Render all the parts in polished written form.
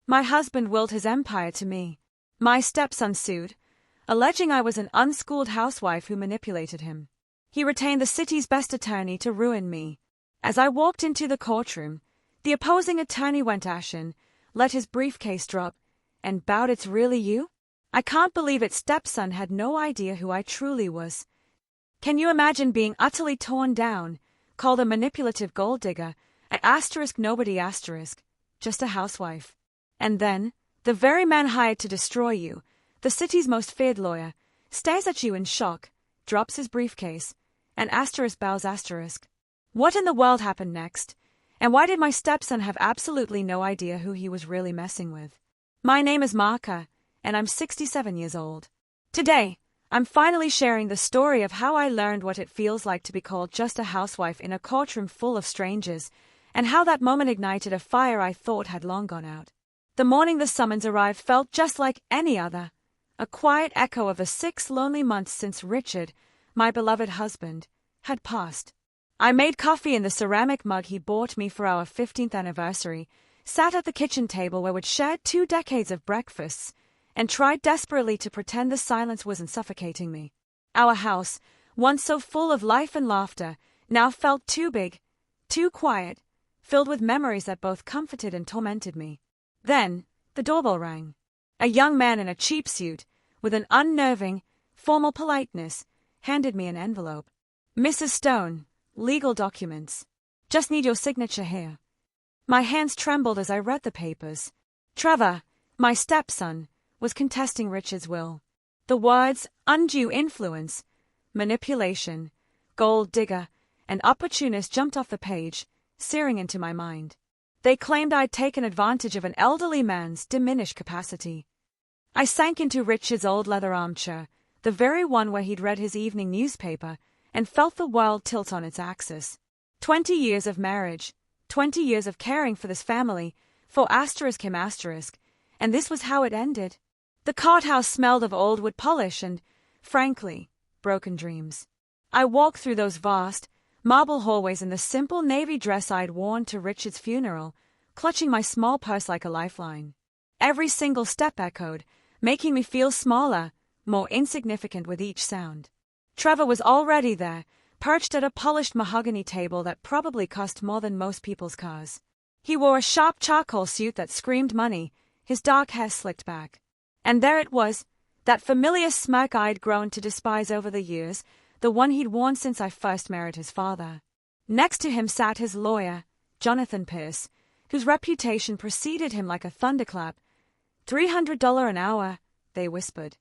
My husband willed his empire to me. My stepson sued, alleging I was an unschooled housewife who manipulated him. He retained the city's best attorney to ruin me. As I walked into the courtroom, the opposing attorney went ashen, let his briefcase drop, and bowed. "It's really you? I can't believe it." Stepson had no idea who I truly was. Can you imagine being utterly torn down, called a manipulative gold digger, nobody just a housewife? And then, the very man hired to destroy you, the city's most feared lawyer, stares at you in shock, drops his briefcase, and bows. What in the world happened next? And why did my stepson have absolutely no idea who he was really messing with? My name is Marka, and I'm 67 years old. Today, I'm finally sharing the story of how I learned what it feels like to be called just a housewife in a courtroom full of strangers, and how that moment ignited a fire I thought had long gone out. The morning the summons arrived felt just like any other, a quiet echo of the 6 lonely months since Richard, my beloved husband, had passed. I made coffee in the ceramic mug he bought me for our 15th anniversary, sat at the kitchen table where we'd shared 2 decades of breakfasts, and tried desperately to pretend the silence wasn't suffocating me. Our house, once so full of life and laughter, now felt too big, too quiet, filled with memories that both comforted and tormented me. Then, the doorbell rang. A young man in a cheap suit, with an unnerving, formal politeness, handed me an envelope. "Mrs. Stone, legal documents. Just need your signature here." My hands trembled as I read the papers. Trevor, my stepson, was contesting Richard's will. The words undue influence, manipulation, gold digger, and opportunist jumped off the page, searing into my mind. They claimed I'd taken advantage of an elderly man's diminished capacity. I sank into Richard's old leather armchair, the very one where he'd read his evening newspaper, and felt the world tilt on its axis. 20 years of marriage, 20 years of caring for this family, and this was how it ended. The courthouse smelled of old wood polish and, frankly, broken dreams. I walked through those vast, marble hallways in the simple navy dress I'd worn to Richard's funeral, clutching my small purse like a lifeline. Every single step echoed, making me feel smaller, more insignificant with each sound. Trevor was already there, perched at a polished mahogany table that probably cost more than most people's cars. He wore a sharp charcoal suit that screamed money, his dark hair slicked back. And there it was, that familiar smirk I'd grown to despise over the years, the one he'd worn since I first married his father. Next to him sat his lawyer, Jonathan Pierce, whose reputation preceded him like a thunderclap. $300 an hour, they whispered.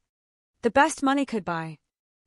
The best money could buy.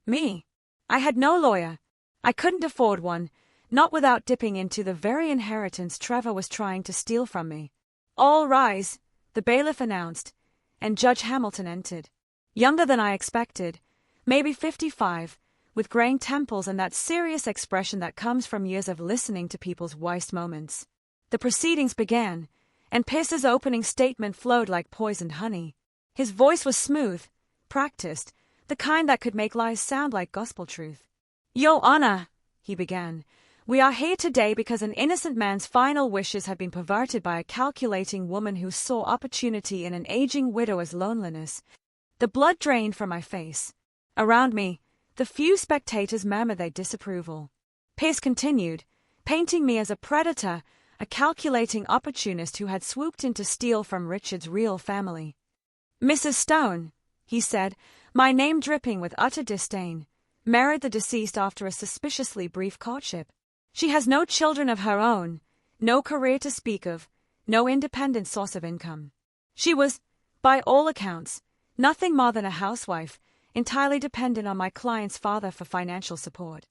Me. I had no lawyer. I couldn't afford one, not without dipping into the very inheritance Trevor was trying to steal from me. "All rise," the bailiff announced, and Judge Hamilton entered. Younger than I expected, maybe 55, with graying temples and that serious expression that comes from years of listening to people's worst moments. The proceedings began, and Pierce's opening statement flowed like poisoned honey. His voice was smooth, practiced, the kind that could make lies sound like gospel truth. "Your Honor," he began, "we are here today because an innocent man's final wishes have been perverted by a calculating woman who saw opportunity in an aging widower's loneliness." The blood drained from my face. Around me, the few spectators murmured their disapproval. Pierce continued, painting me as a predator, a calculating opportunist who had swooped in to steal from Richard's real family. "Mrs. Stone," he said, my name dripping with utter disdain, married the deceased after a suspiciously brief courtship. She has no children of her own, no career to speak of, no independent source of income. She was, by all accounts, nothing more than a housewife, entirely dependent on my client's father for financial support.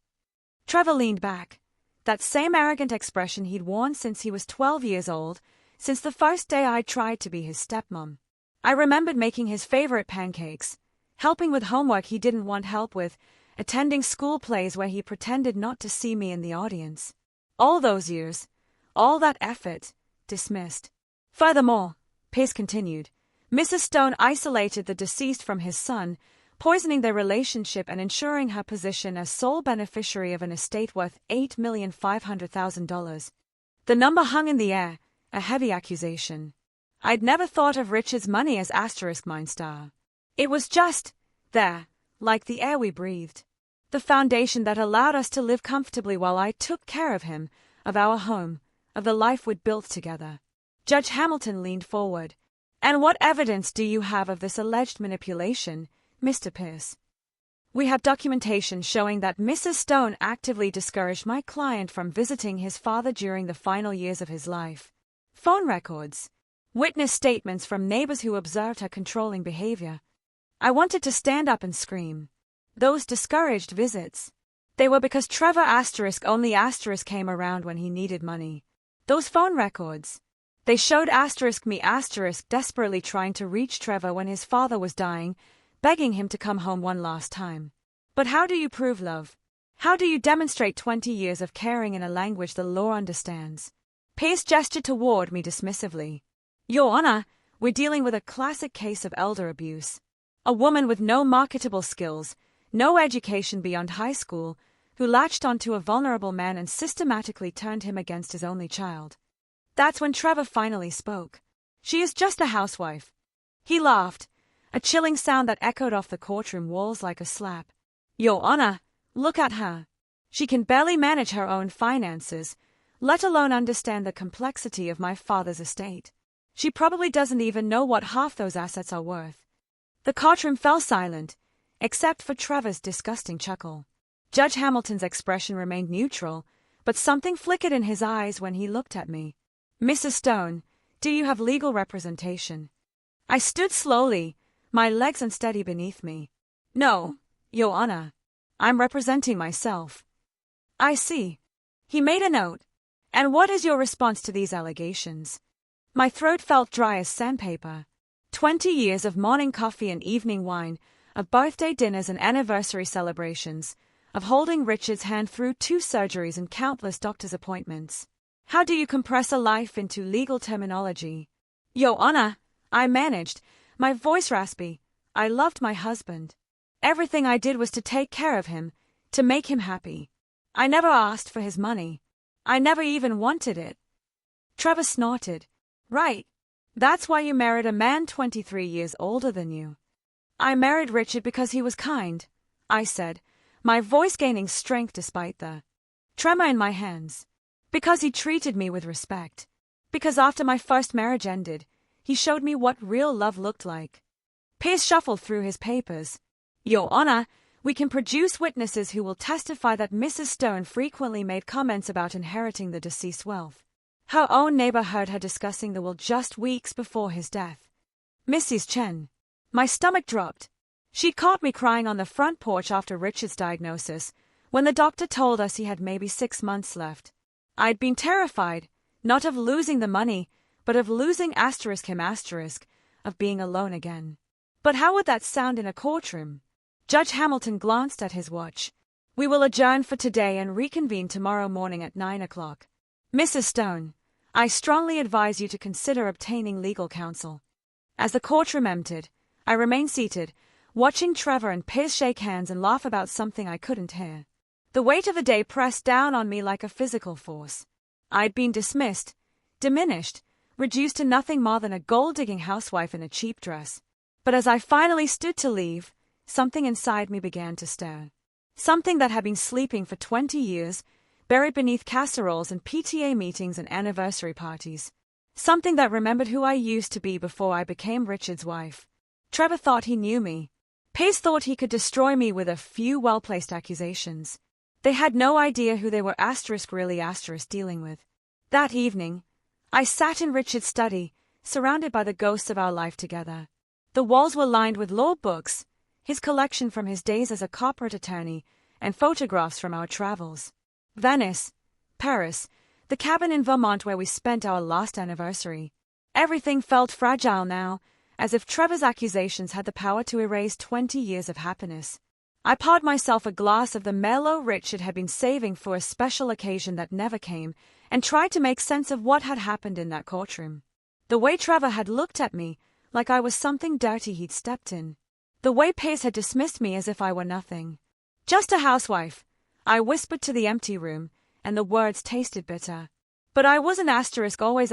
Trevor leaned back, that same arrogant expression he'd worn since he was 12 years old, since the first day I tried to be his stepmom. I remembered making his favorite pancakes, helping with homework he didn't want help with, attending school plays where he pretended not to see me in the audience. All those years, all that effort, dismissed. Furthermore, Pierce continued, Mrs. Stone isolated the deceased from his son, poisoning their relationship and ensuring her position as sole beneficiary of an estate worth $8,500,000. The number hung in the air, a heavy accusation. I'd never thought of Richard's money as asterisk mine star. It was just there, like the air we breathed. The foundation that allowed us to live comfortably while I took care of him, of our home, of the life we'd built together. Judge Hamilton leaned forward. And what evidence do you have of this alleged manipulation, Mr. Pierce? We have documentation showing that Mrs. Stone actively discouraged my client from visiting his father during the final years of his life. Phone records. Witness statements from neighbors who observed her controlling behavior. I wanted to stand up and scream. Those discouraged visits. They were because Trevor only came around when he needed money. Those phone records. They showed me desperately trying to reach Trevor when his father was dying, begging him to come home one last time. But how do you prove love? How do you demonstrate 20 years of caring in a language the law understands? Pierce gestured toward me dismissively. Your Honor, we're dealing with a classic case of elder abuse. A woman with no marketable skills, no education beyond high school, who latched onto a vulnerable man and systematically turned him against his only child. That's when Trevor finally spoke. She is just a housewife. He laughed, a chilling sound that echoed off the courtroom walls like a slap. Your Honor, look at her. She can barely manage her own finances, let alone understand the complexity of my father's estate. She probably doesn't even know what half those assets are worth. The courtroom fell silent, except for Trevor's disgusting chuckle. Judge Hamilton's expression remained neutral, but something flickered in his eyes when he looked at me. Mrs. Stone, do you have legal representation? I stood slowly, my legs unsteady beneath me. No, Your Honor. I'm representing myself. I see. He made a note. And what is your response to these allegations? My throat felt dry as sandpaper. 20 years of morning coffee and evening wine, of birthday dinners and anniversary celebrations, of holding Richard's hand through 2 surgeries and countless doctor's appointments. How do you compress a life into legal terminology? Your Honor, I managed, my voice raspy. I loved my husband. Everything I did was to take care of him, to make him happy. I never asked for his money. I never even wanted it. Trevor snorted. Right. That's why you married a man 23 years older than you. I married Richard because he was kind, I said, my voice gaining strength despite the tremor in my hands. Because he treated me with respect. Because after my first marriage ended, he showed me what real love looked like. Pierce shuffled through his papers. Your Honor, we can produce witnesses who will testify that Mrs. Stone frequently made comments about inheriting the deceased's wealth. Her own neighbor heard her discussing the will just weeks before his death. Mrs. Chen. My stomach dropped. She'd caught me crying on the front porch after Richard's diagnosis, when the doctor told us he had maybe 6 months left. I'd been terrified, not of losing the money, but of losing him, of being alone again. But how would that sound in a courtroom? Judge Hamilton glanced at his watch. We will adjourn for today and reconvene tomorrow morning at 9 o'clock. Mrs. Stone, I strongly advise you to consider obtaining legal counsel. As the courtroom emptied, I remained seated, watching Trevor and Pierce shake hands and laugh about something I couldn't hear. The weight of the day pressed down on me like a physical force. I'd been dismissed, diminished, reduced to nothing more than a gold-digging housewife in a cheap dress. But as I finally stood to leave, something inside me began to stir. Something that had been sleeping for 20 years, buried beneath casseroles and PTA meetings and anniversary parties. Something that remembered who I used to be before I became Richard's wife. Trevor thought he knew me. Pierce thought he could destroy me with a few well-placed accusations. They had no idea who they were really dealing with. That evening, I sat in Richard's study, surrounded by the ghosts of our life together. The walls were lined with law books, his collection from his days as a corporate attorney, and photographs from our travels. Venice, Paris, the cabin in Vermont where we spent our last anniversary. Everything felt fragile now, as if Trevor's accusations had the power to erase 20 years of happiness. I poured myself a glass of the Merlot Richard had been saving for a special occasion that never came, and tried to make sense of what had happened in that courtroom. The way Trevor had looked at me, like I was something dirty he'd stepped in. The way Pierce had dismissed me as if I were nothing. Just a housewife, I whispered to the empty room, and the words tasted bitter. But I wasn't always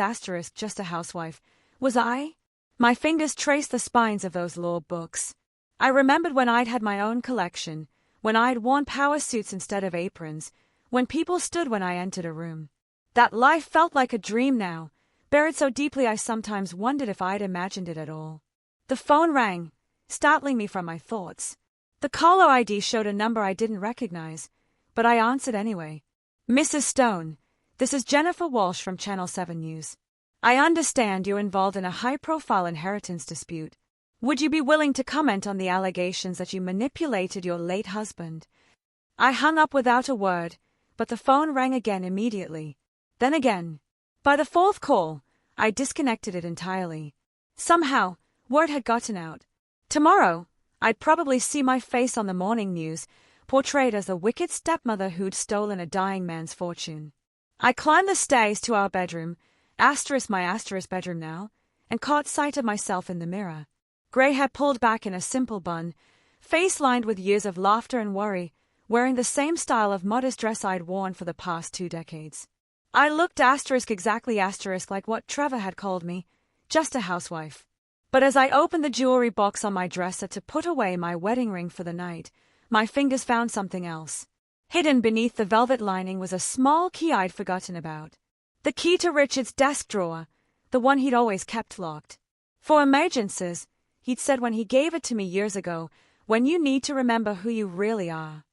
just a housewife, Was I? My fingers traced the spines of those law books. I remembered when I'd had my own collection, when I'd worn power suits instead of aprons, when people stood when I entered a room. That life felt like a dream now, buried so deeply I sometimes wondered if I'd imagined it at all. The phone rang, startling me from my thoughts. The caller ID showed a number I didn't recognize, but I answered anyway. Mrs. Stone, this is Jennifer Walsh from Channel 7 News. I understand you're involved in a high-profile inheritance dispute. Would you be willing to comment on the allegations that you manipulated your late husband? I hung up without a word, but the phone rang again immediately. Then again. By the fourth call, I disconnected it entirely. Somehow, word had gotten out. Tomorrow, I'd probably see my face on the morning news, portrayed as a wicked stepmother who'd stolen a dying man's fortune. I climbed the stairs to our bedroom, my bedroom now, and caught sight of myself in the mirror. Grey hair pulled back in a simple bun, face lined with years of laughter and worry, wearing the same style of modest dress I'd worn for the past 2 decades. I looked exactly like what Trevor had called me, just a housewife. But as I opened the jewelry box on my dresser to put away my wedding ring for the night, my fingers found something else. Hidden beneath the velvet lining was a small key I'd forgotten about. The key to Richard's desk drawer, the one he'd always kept locked. For emergencies, he'd said when he gave it to me years ago, when you need to remember who you really are.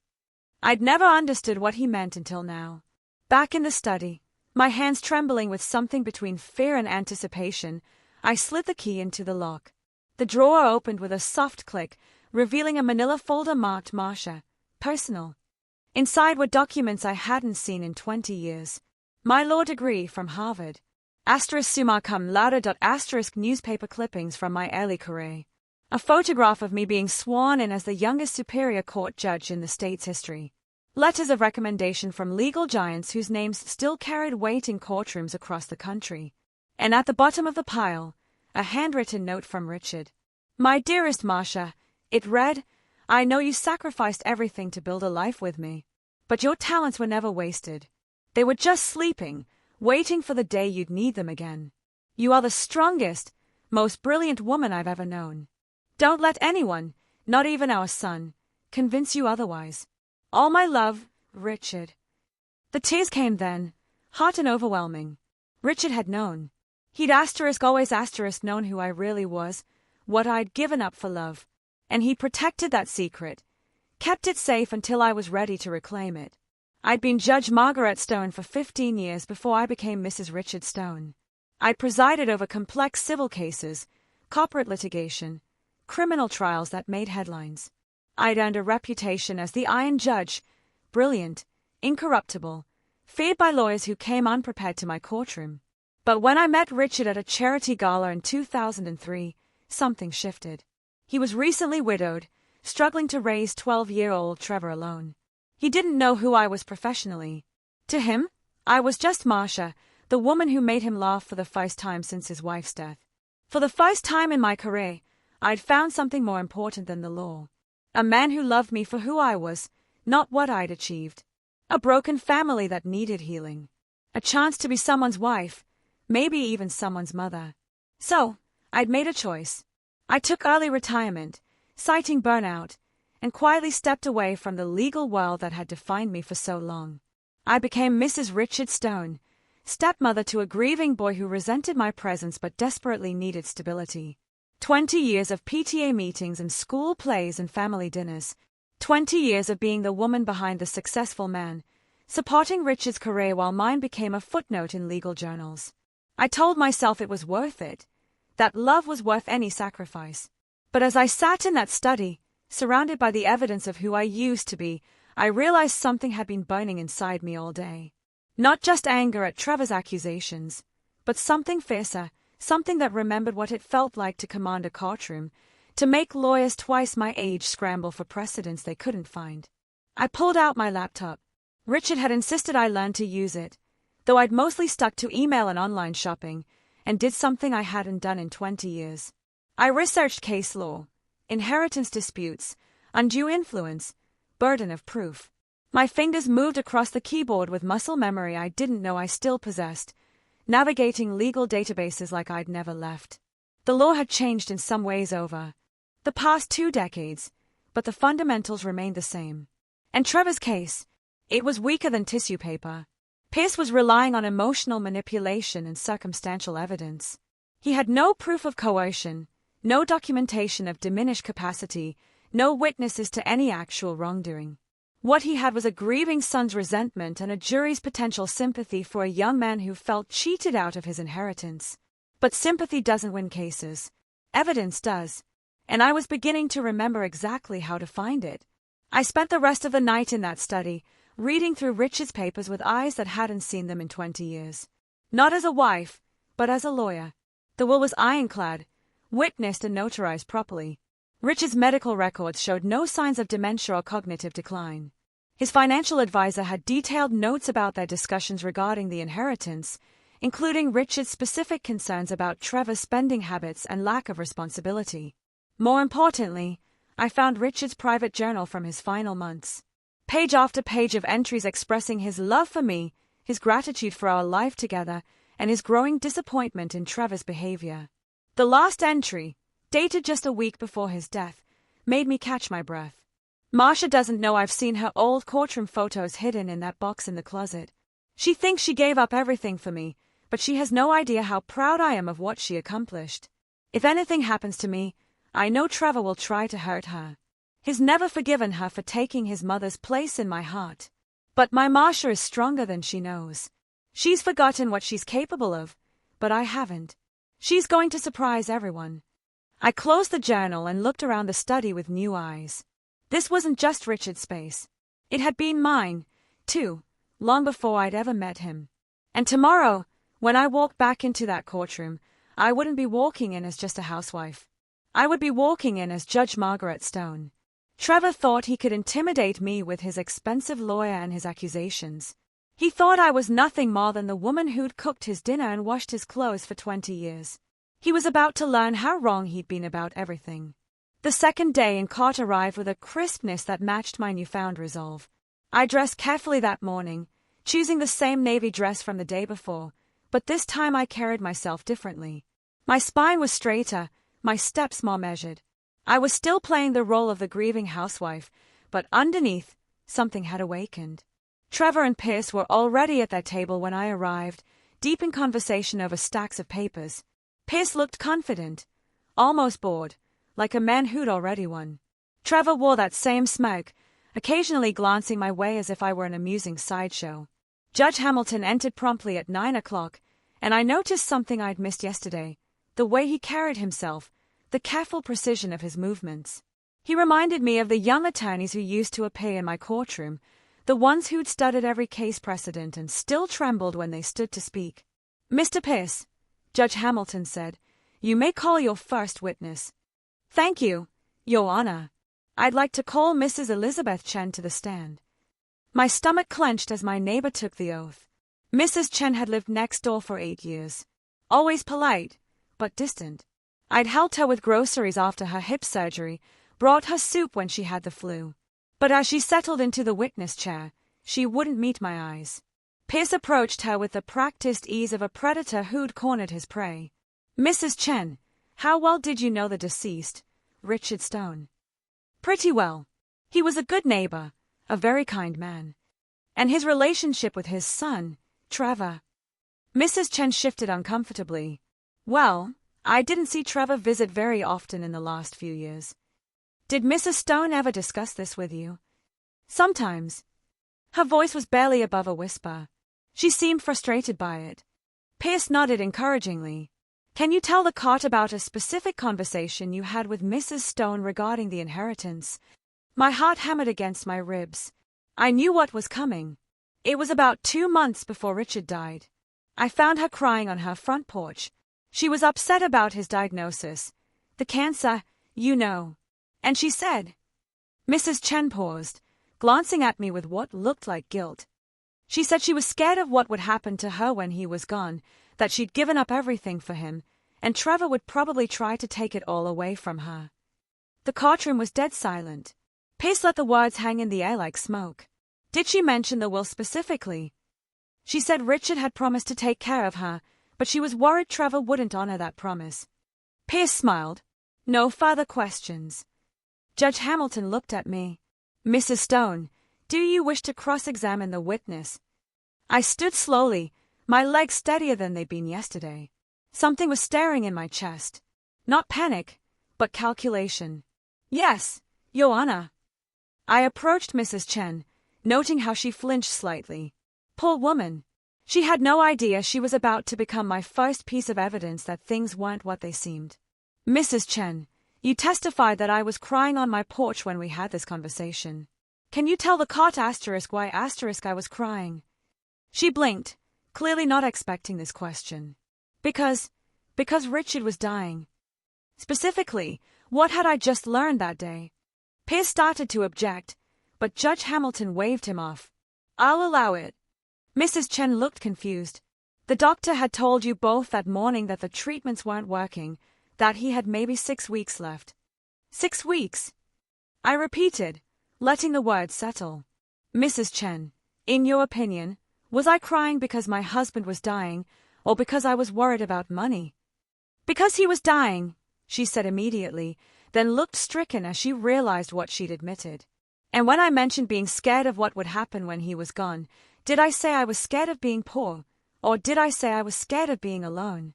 I'd never understood what he meant until now. Back in the study, my hands trembling with something between fear and anticipation, I slid the key into the lock. The drawer opened with a soft click, revealing a manila folder marked Marsha, personal. Inside were documents I hadn't seen in 20 years. My law degree from Harvard. Summa cum laude. Newspaper clippings from my early career. A photograph of me being sworn in as the youngest superior court judge in the state's history. Letters of recommendation from legal giants whose names still carried weight in courtrooms across the country. And at the bottom of the pile, a handwritten note from Richard. My dearest Marsha, it read, I know you sacrificed everything to build a life with me. But your talents were never wasted. They were just sleeping, waiting for the day you'd need them again. You are the strongest, most brilliant woman I've ever known. Don't let anyone, not even our son, convince you otherwise. All my love, Richard. The tears came then, hot and overwhelming. Richard had known. He'd always known who I really was, what I'd given up for love. And he protected that secret, kept it safe until I was ready to reclaim it. I'd been Judge Margaret Stone for 15 years before I became Mrs. Richard Stone. I'd presided over complex civil cases, corporate litigation, criminal trials that made headlines. I'd earned a reputation as the Iron Judge, brilliant, incorruptible, feared by lawyers who came unprepared to my courtroom. But when I met Richard at a charity gala in 2003, something shifted. He was recently widowed, struggling to raise 12-year-old Trevor alone. He didn't know who I was professionally. To him, I was just Marsha, the woman who made him laugh for the first time since his wife's death. For the first time in my career, I'd found something more important than the law. A man who loved me for who I was, not what I'd achieved. A broken family that needed healing. A chance to be someone's wife, maybe even someone's mother. So, I'd made a choice. I took early retirement, citing burnout, and quietly stepped away from the legal world that had defined me for so long. I became Mrs. Richard Stone, stepmother to a grieving boy who resented my presence but desperately needed stability. 20 years of PTA meetings and school plays and family dinners. 20 years of being the woman behind the successful man, supporting Richard's career while mine became a footnote in legal journals. I told myself it was worth it, that love was worth any sacrifice. But as I sat in that study, surrounded by the evidence of who I used to be, I realized something had been burning inside me all day. Not just anger at Trevor's accusations, but something fiercer, something that remembered what it felt like to command a courtroom, to make lawyers twice my age scramble for precedents they couldn't find. I pulled out my laptop. Richard had insisted I learn to use it, though I'd mostly stuck to email and online shopping, and did something I hadn't done in 20 years. I researched case law, inheritance disputes, undue influence, burden of proof. My fingers moved across the keyboard with muscle memory I didn't know I still possessed, navigating legal databases like I'd never left. The law had changed in some ways over the past 2 decades, but the fundamentals remained the same. And Trevor's case, it was weaker than tissue paper. Pierce was relying on emotional manipulation and circumstantial evidence. He had no proof of coercion, no documentation of diminished capacity, no witnesses to any actual wrongdoing. What he had was a grieving son's resentment and a jury's potential sympathy for a young man who felt cheated out of his inheritance. But sympathy doesn't win cases. Evidence does. And I was beginning to remember exactly how to find it. I spent the rest of the night in that study, reading through Richard's papers with eyes that hadn't seen them in 20 years. Not as a wife, but as a lawyer. The will was ironclad, witnessed and notarized properly. Richard's medical records showed no signs of dementia or cognitive decline. His financial advisor had detailed notes about their discussions regarding the inheritance, including Richard's specific concerns about Trevor's spending habits and lack of responsibility. More importantly, I found Richard's private journal from his final months. Page after page of entries expressing his love for me, his gratitude for our life together, and his growing disappointment in Trevor's behavior. The last entry, dated just a week before his death, made me catch my breath. Marcia doesn't know I've seen her old courtroom photos hidden in that box in the closet. She thinks she gave up everything for me, but she has no idea how proud I am of what she accomplished. If anything happens to me, I know Trevor will try to hurt her. He's never forgiven her for taking his mother's place in my heart. But my Marcia is stronger than she knows. She's forgotten what she's capable of, but I haven't. She's going to surprise everyone. I closed the journal and looked around the study with new eyes. This wasn't just Richard's space. It had been mine, too, long before I'd ever met him. And tomorrow, when I walked back into that courtroom, I wouldn't be walking in as just a housewife. I would be walking in as Judge Margaret Stone. Trevor thought he could intimidate me with his expensive lawyer and his accusations. He thought I was nothing more than the woman who'd cooked his dinner and washed his clothes for 20 years. He was about to learn how wrong he'd been about everything. The second day in court arrived with a crispness that matched my newfound resolve. I dressed carefully that morning, choosing the same navy dress from the day before, but this time I carried myself differently. My spine was straighter, my steps more measured. I was still playing the role of the grieving housewife, but underneath, something had awakened. Trevor and Pierce were already at their table when I arrived, deep in conversation over stacks of papers. Pierce looked confident, almost bored, like a man who'd already won. Trevor wore that same smirk, occasionally glancing my way as if I were an amusing sideshow. Judge Hamilton entered promptly at 9 o'clock, and I noticed something I'd missed yesterday, the way he carried himself, the careful precision of his movements. He reminded me of the young attorneys who used to appear in my courtroom, the ones who'd studied every case precedent and still trembled when they stood to speak. "Mr. Pierce," Judge Hamilton said, "you may call your first witness." "Thank you, Your Honor. I'd like to call Mrs. Elizabeth Chen to the stand." My stomach clenched as my neighbor took the oath. Mrs. Chen had lived next door for 8 years. Always polite, but distant. I'd helped her with groceries after her hip surgery, brought her soup when she had the flu. But as she settled into the witness chair, she wouldn't meet my eyes. Pierce approached her with the practiced ease of a predator who'd cornered his prey. "Mrs. Chen, how well did you know the deceased, Richard Stone?" "Pretty well. He was a good neighbor, a very kind man. And his relationship with his son, Trevor." Mrs. Chen shifted uncomfortably. "Well, I didn't see Trevor visit very often in the last few years. Did Mrs. Stone ever discuss this with you?" "Sometimes." Her voice was barely above a whisper. She seemed frustrated by it. Pierce nodded encouragingly. "Can you tell the court about a specific conversation you had with Mrs. Stone regarding the inheritance?" My heart hammered against my ribs. I knew what was coming. It was about 2 months before Richard died. I found her crying on her front porch. She was upset about his diagnosis. "The cancer, you know." And she said. Mrs. Chen paused, glancing at me with what looked like guilt. She said she was scared of what would happen to her when he was gone, that she'd given up everything for him, and Trevor would probably try to take it all away from her. The courtroom was dead silent. Pierce let the words hang in the air like smoke. "Did she mention the will specifically?" "She said Richard had promised to take care of her, but she was worried Trevor wouldn't honor that promise. Pierce smiled. No further questions. Judge Hamilton looked at me. Mrs. Stone, do you wish to cross-examine the witness? I stood slowly, my legs steadier than they'd been yesterday. Something was stirring in my chest. Not panic, but calculation. Yes, Your Honor. I approached Mrs. Chen, noting how she flinched slightly. Poor woman. She had no idea she was about to become my first piece of evidence that things weren't what they seemed. Mrs. Chen, you testified that I was crying on my porch when we had this conversation. Can you tell the court why I was crying? She blinked, clearly not expecting this question. Because Richard was dying. Specifically, what had I just learned that day? Pierce started to object, but Judge Hamilton waved him off. I'll allow it. Mrs. Chen looked confused. The doctor had told you both that morning that the treatments weren't working, that he had maybe 6 weeks left. 6 weeks? I repeated, letting the words settle. Mrs. Chen, in your opinion, was I crying because my husband was dying, or because I was worried about money? Because he was dying, she said immediately, then looked stricken as she realized what she'd admitted. And when I mentioned being scared of what would happen when he was gone, did I say I was scared of being poor, or did I say I was scared of being alone?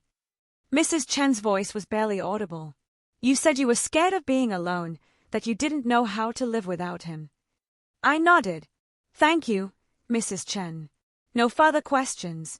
Mrs. Chen's voice was barely audible. You said you were scared of being alone, that you didn't know how to live without him. I nodded. Thank you, Mrs. Chen. No further questions.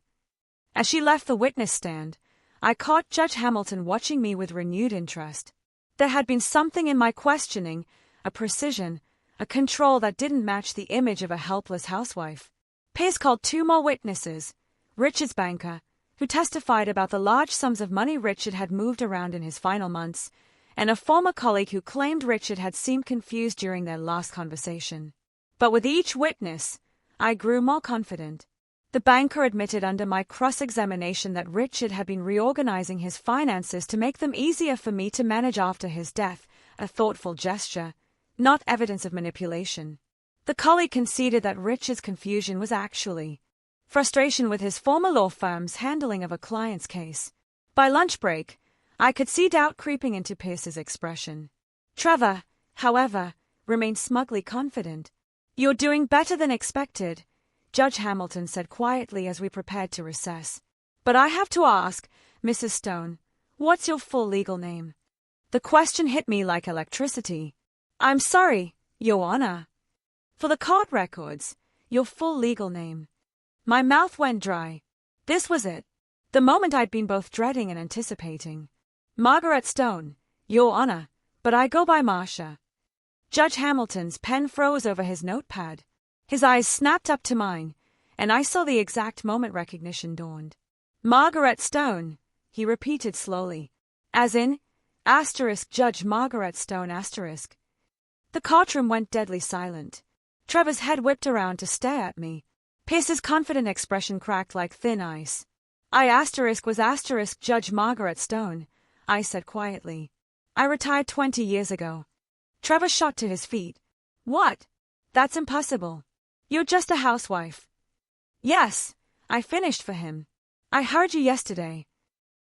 As she left the witness stand, I caught Judge Hamilton watching me with renewed interest. There had been something in my questioning, a precision, a control that didn't match the image of a helpless housewife. Pierce called 2 more witnesses, Richard's banker, who testified about the large sums of money Richard had moved around in his final months, and a former colleague who claimed Richard had seemed confused during their last conversation. But with each witness, I grew more confident. The banker admitted under my cross-examination that Richard had been reorganizing his finances to make them easier for me to manage after his death, a thoughtful gesture, not evidence of manipulation. The colleague conceded that Richard's confusion was actually frustration with his former law firm's handling of a client's case. By lunch break, I could see doubt creeping into Pierce's expression. Trevor, however, remained smugly confident. You're doing better than expected, Judge Hamilton said quietly as we prepared to recess. But I have to ask, Mrs. Stone, what's your full legal name? The question hit me like electricity. I'm sorry, Your Honor. For the court records, your full legal name. My mouth went dry. This was it. The moment I'd been both dreading and anticipating. Margaret Stone, Your Honor, but I go by Marcia. Judge Hamilton's pen froze over his notepad. His eyes snapped up to mine, and I saw the exact moment recognition dawned. Margaret Stone, he repeated slowly. As in, Judge Margaret Stone, The courtroom went deadly silent. Trevor's head whipped around to stare at me. Pierce's confident expression cracked like thin ice. Was Judge Margaret Stone, I said quietly. I retired 20 years ago. Trevor shot to his feet. What? That's impossible. You're just a housewife. Yes, I finished for him. I heard you yesterday.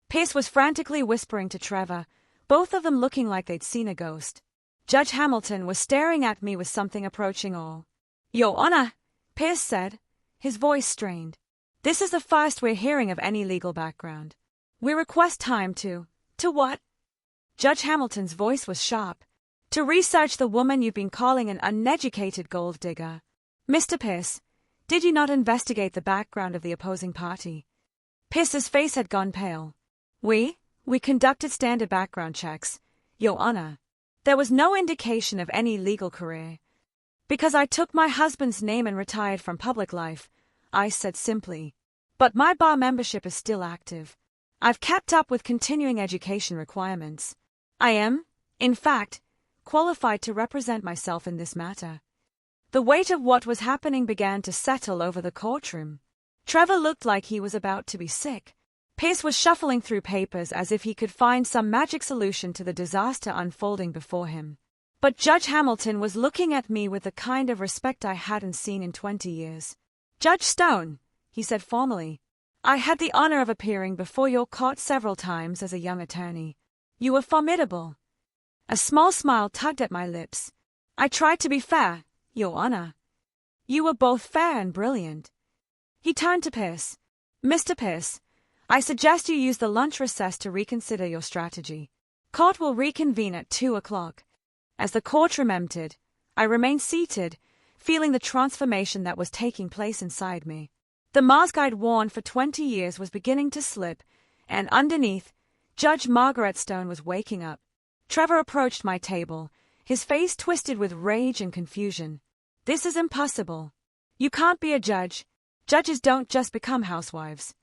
Pierce was frantically whispering to Trevor, both of them looking like they'd seen a ghost. Judge Hamilton was staring at me with something approaching awe. Your Honor, Pierce said, his voice strained. This is the first we're hearing of any legal background. We request time to what? Judge Hamilton's voice was sharp. To research the woman you've been calling an uneducated gold digger. Mr. Pierce, did you not investigate the background of the opposing party? Pierce's face had gone pale. We conducted standard background checks, Your Honor. There was no indication of any legal career. Because I took my husband's name and retired from public life, I said simply. But my bar membership is still active. I've kept up with continuing education requirements. I am, in fact, qualified to represent myself in this matter. The weight of what was happening began to settle over the courtroom. Trevor looked like he was about to be sick. Pierce was shuffling through papers as if he could find some magic solution to the disaster unfolding before him. But Judge Hamilton was looking at me with the kind of respect I hadn't seen in 20 years. Judge Stone, he said formally, I had the honor of appearing before your court several times as a young attorney. You were formidable. A small smile tugged at my lips. I tried to be fair, Your Honor. You were both fair and brilliant. He turned to Pierce. Mr. Pierce, I suggest you use the lunch recess to reconsider your strategy. Court will reconvene at 2 o'clock. As the courtroom emptied, I remained seated, feeling the transformation that was taking place inside me. The mask I'd worn for 20 years was beginning to slip, and underneath, Judge Margaret Stone was waking up. Trevor approached my table, his face twisted with rage and confusion. This is impossible. You can't be a judge. Judges don't just become housewives.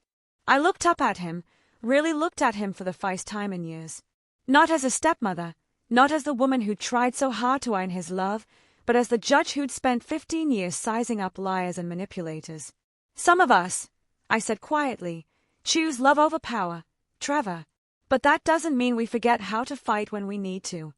I looked up at him, really looked at him for the first time in years. Not as a stepmother, not as the woman who tried so hard to earn his love, but as the judge who'd spent 15 years sizing up liars and manipulators. Some of us, I said quietly, choose love over power, Trevor. But that doesn't mean we forget how to fight when we need to.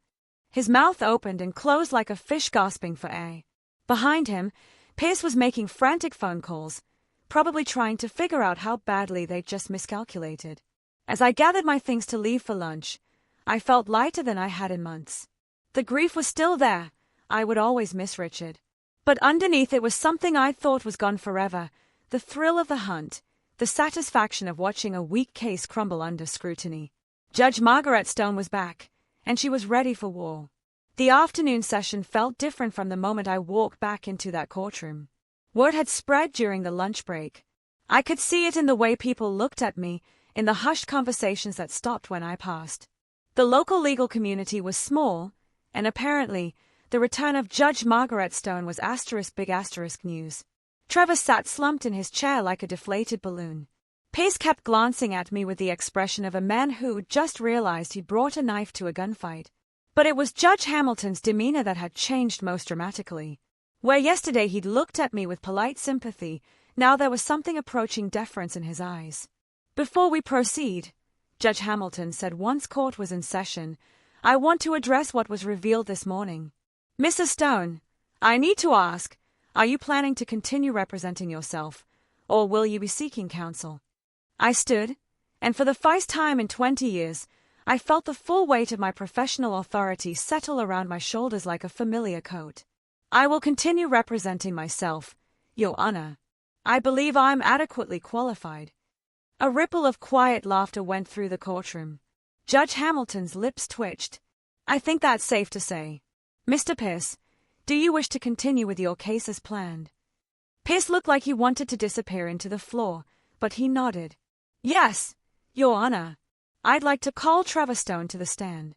His mouth opened and closed like a fish gasping for air. Behind him, Pierce was making frantic phone calls, probably trying to figure out how badly they'd just miscalculated. As I gathered my things to leave for lunch, I felt lighter than I had in months. The grief was still there. I would always miss Richard. But underneath it was something I thought was gone forever. The thrill of the hunt, the satisfaction of watching a weak case crumble under scrutiny. Judge Margaret Stone was back, and she was ready for war. The afternoon session felt different from the moment I walked back into that courtroom. Word had spread during the lunch break. I could see it in the way people looked at me, in the hushed conversations that stopped when I passed. The local legal community was small, and apparently, the return of Judge Margaret Stone was big news. Trevor sat slumped in his chair like a deflated balloon. Pierce kept glancing at me with the expression of a man who'd just realized he'd brought a knife to a gunfight. But it was Judge Hamilton's demeanor that had changed most dramatically. Where yesterday he'd looked at me with polite sympathy, now there was something approaching deference in his eyes. Before we proceed, Judge Hamilton said once court was in session, I want to address what was revealed this morning. Mrs. Stone, I need to ask, are you planning to continue representing yourself, or will you be seeking counsel? I stood, and for the first time in 20 years, I felt the full weight of my professional authority settle around my shoulders like a familiar coat. I will continue representing myself, Your Honor. I believe I'm adequately qualified. A ripple of quiet laughter went through the courtroom. Judge Hamilton's lips twitched. I think that's safe to say. Mr. Pierce, do you wish to continue with your case as planned? Pierce looked like he wanted to disappear into the floor, but he nodded. Yes, Your Honor. I'd like to call Trevor Stone to the stand.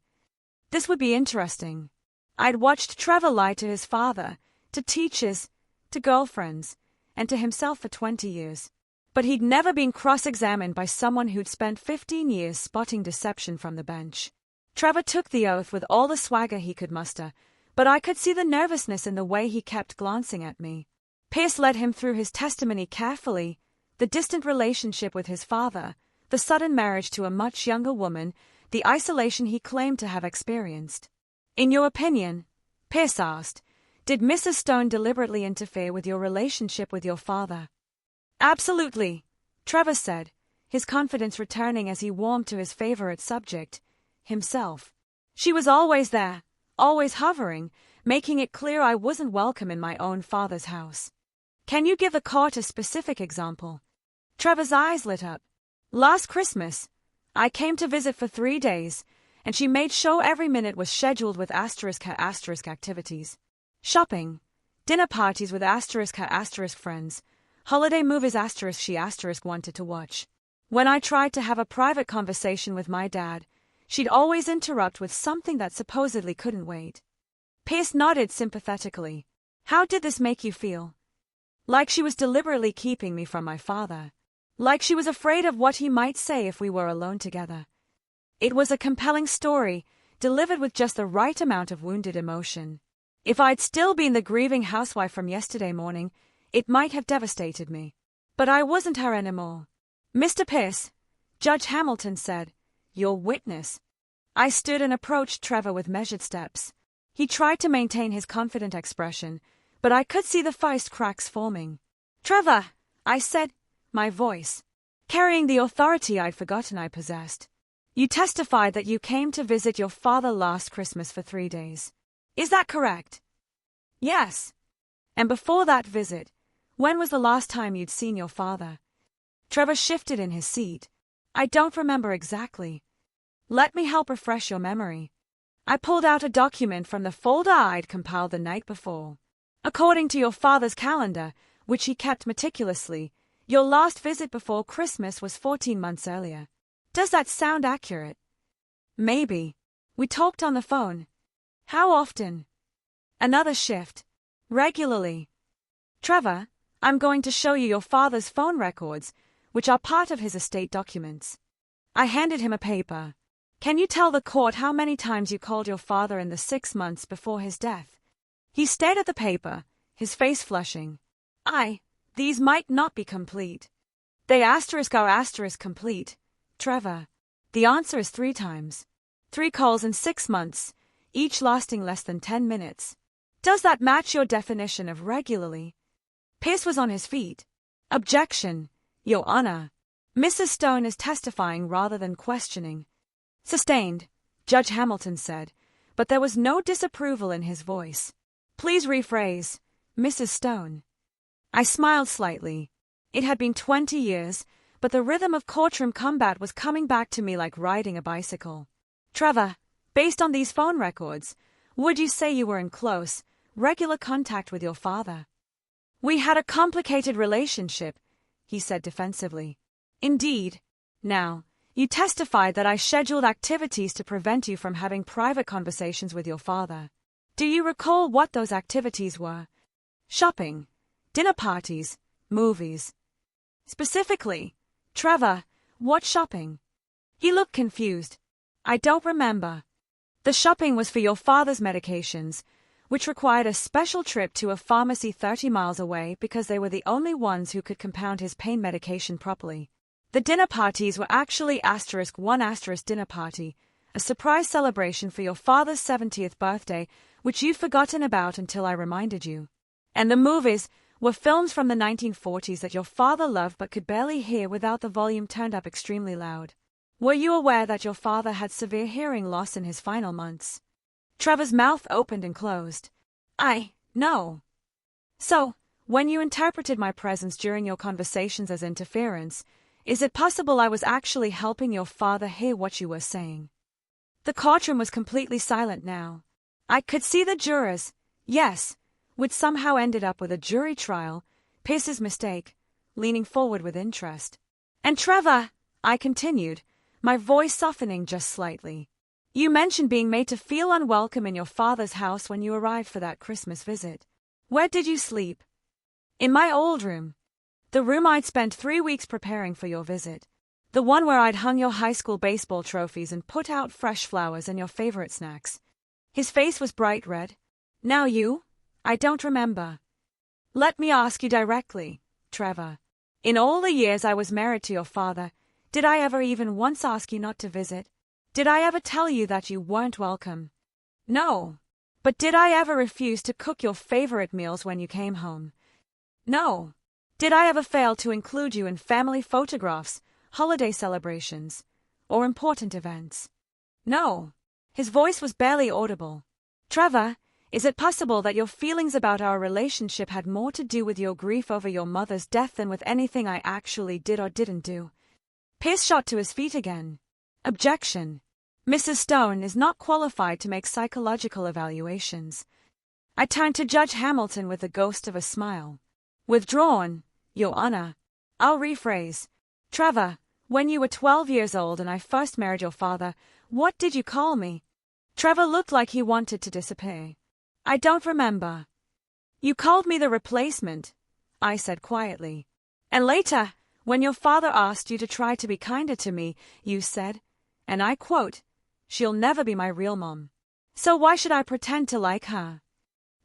This would be interesting. I'd watched Trevor lie to his father, to teachers, to girlfriends, and to himself for 20 years. But he'd never been cross-examined by someone who'd spent 15 years spotting deception from the bench. Trevor took the oath with all the swagger he could muster, but I could see the nervousness in the way he kept glancing at me. Pierce led him through his testimony carefully, the distant relationship with his father, the sudden marriage to a much younger woman, the isolation he claimed to have experienced. In your opinion, Pierce asked, did Mrs. Stone deliberately interfere with your relationship with your father? Absolutely, Trevor said, his confidence returning as he warmed to his favorite subject, himself. She was always there, always hovering, making it clear I wasn't welcome in my own father's house. Can you give the court a specific example? Trevor's eyes lit up. Last Christmas, I came to visit for 3 days, and she made sure every minute was scheduled with *** activities. Shopping, dinner parties with *** friends, holiday movies ** she * wanted to watch. When I tried to have a private conversation with my dad, she'd always interrupt with something that supposedly couldn't wait. Pierce nodded sympathetically. How did this make you feel? Like she was deliberately keeping me from my father. Like she was afraid of what he might say if we were alone together. It was a compelling story, delivered with just the right amount of wounded emotion. If I'd still been the grieving housewife from yesterday morning, it might have devastated me. But I wasn't her anymore. Mr. Pierce, Judge Hamilton said, your witness. I stood and approached Trevor with measured steps. He tried to maintain his confident expression, but I could see the first cracks forming. Trevor, I said, my voice carrying the authority I'd forgotten I possessed. You testified that you came to visit your father last Christmas for 3 days. Is that correct? Yes. And before that visit, when was the last time you'd seen your father? Trevor shifted in his seat. I don't remember exactly. Let me help refresh your memory. I pulled out a document from the folder I'd compiled the night before. According to your father's calendar, which he kept meticulously, your last visit before Christmas was 14 months earlier. Does that sound accurate? Maybe. We talked on the phone. How often? Another shift. Regularly. Trevor, I'm going to show you your father's phone records, which are part of his estate documents. I handed him a paper. Can you tell the court how many times you called your father in the 6 months before his death? He stared at the paper, his face flushing. These might not be complete. They are complete. Trevor, the answer is 3 times. 3 calls in 6 months, each lasting less than 10 minutes. Does that match your definition of regularly? Pierce was on his feet. Objection, Your Honor. Mrs. Stone is testifying rather than questioning. Sustained, Judge Hamilton said, but there was no disapproval in his voice. Please rephrase, Mrs. Stone. I smiled slightly. It had been 20 years, but the rhythm of courtroom combat was coming back to me like riding a bicycle. Trevor, based on these phone records, would you say you were in close, regular contact with your father? We had a complicated relationship, he said defensively. Indeed. Now, you testified that I scheduled activities to prevent you from having private conversations with your father. Do you recall what those activities were? Shopping, dinner parties, movies. Specifically, Trevor, what shopping? He looked confused. I don't remember. The shopping was for your father's medications, which required a special trip to a pharmacy 30 miles away because they were the only ones who could compound his pain medication properly. The dinner parties were actually *1 dinner party, a surprise celebration for your father's 70th birthday, which you'd forgotten about until I reminded you. And the movies were films from the 1940s that your father loved but could barely hear without the volume turned up extremely loud. Were you aware that your father had severe hearing loss in his final months? Trevor's mouth opened and closed. No. So, when you interpreted my presence during your conversations as interference, is it possible I was actually helping your father hear what you were saying? The courtroom was completely silent now. I could see the jurors, yes, which somehow ended up with a jury trial, Pierce's mistake, leaning forward with interest. And Trevor, I continued, my voice softening just slightly. You mentioned being made to feel unwelcome in your father's house when you arrived for that Christmas visit. Where did you sleep? In my old room. The room I'd spent 3 weeks preparing for your visit. The one where I'd hung your high school baseball trophies and put out fresh flowers and your favorite snacks. His face was bright red. Now you? I don't remember. Let me ask you directly, Trevor. In all the years I was married to your father, did I ever even once ask you not to visit? Did I ever tell you that you weren't welcome? No. But did I ever refuse to cook your favorite meals when you came home? No. Did I ever fail to include you in family photographs, holiday celebrations, or important events? No. His voice was barely audible. Trevor, is it possible that your feelings about our relationship had more to do with your grief over your mother's death than with anything I actually did or didn't do? Pierce shot to his feet again. Objection. Mrs. Stone is not qualified to make psychological evaluations. I turned to Judge Hamilton with the ghost of a smile. Withdrawn, Your Honor. I'll rephrase. Trevor, when you were 12 years old and I first married your father, what did you call me? Trevor looked like he wanted to disappear. I don't remember. You called me the replacement, I said quietly. And later, when your father asked you to try to be kinder to me, you said, and I quote, "She'll never be my real mom. So why should I pretend to like her?"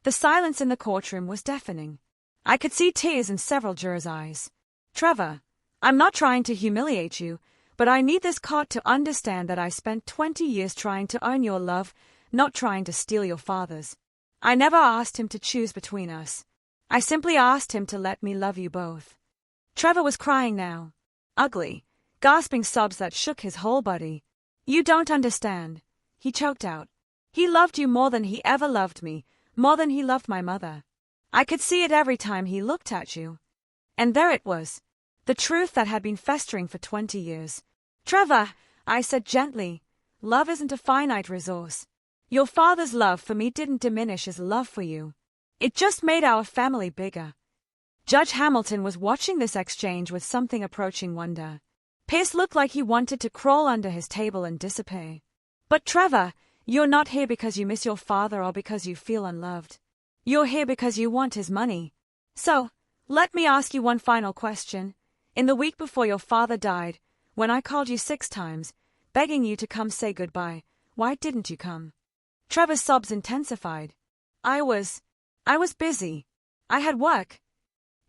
The silence in the courtroom was deafening. I could see tears in several jurors' eyes. Trevor, I'm not trying to humiliate you, but I need this court to understand that I spent 20 years trying to earn your love, not trying to steal your father's. I never asked him to choose between us. I simply asked him to let me love you both. Trevor was crying now. ugly, gasping sobs that shook his whole body. "You don't understand," he choked out. "He loved you more than he ever loved me, more than he loved my mother. I could see it every time he looked at you." And there it was, the truth that had been festering for 20 years. "Trevor," I said gently, "love isn't a finite resource. Your father's love for me didn't diminish his love for you. It just made our family bigger." Judge Hamilton was watching this exchange with something approaching wonder. Pierce looked like he wanted to crawl under his table and disappear. "But Trevor, you're not here because you miss your father or because you feel unloved. You're here because you want his money. So, let me ask you one final question. In the week before your father died, when I called you 6 times, begging you to come say goodbye, why didn't you come?" Trevor's sobs intensified. I was busy. I had work."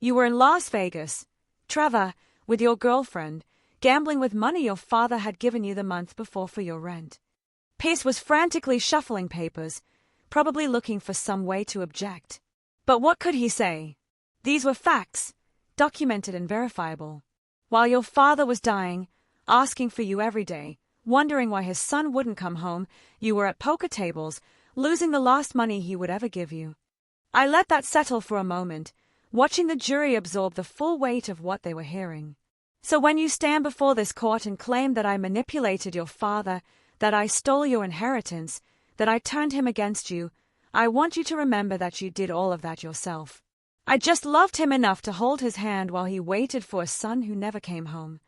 "You were in Las Vegas, Trevor, with your girlfriend, gambling with money your father had given you the month before for your rent." Pierce was frantically shuffling papers, probably looking for some way to object. But what could he say? These were facts, documented and verifiable. While your father was dying, asking for you every day, wondering why his son wouldn't come home, you were at poker tables, losing the last money he would ever give you. I let that settle for a moment, watching the jury absorb the full weight of what they were hearing. "So when you stand before this court and claim that I manipulated your father, that I stole your inheritance, that I turned him against you, I want you to remember that you did all of that yourself. I just loved him enough to hold his hand while he waited for a son who never came home."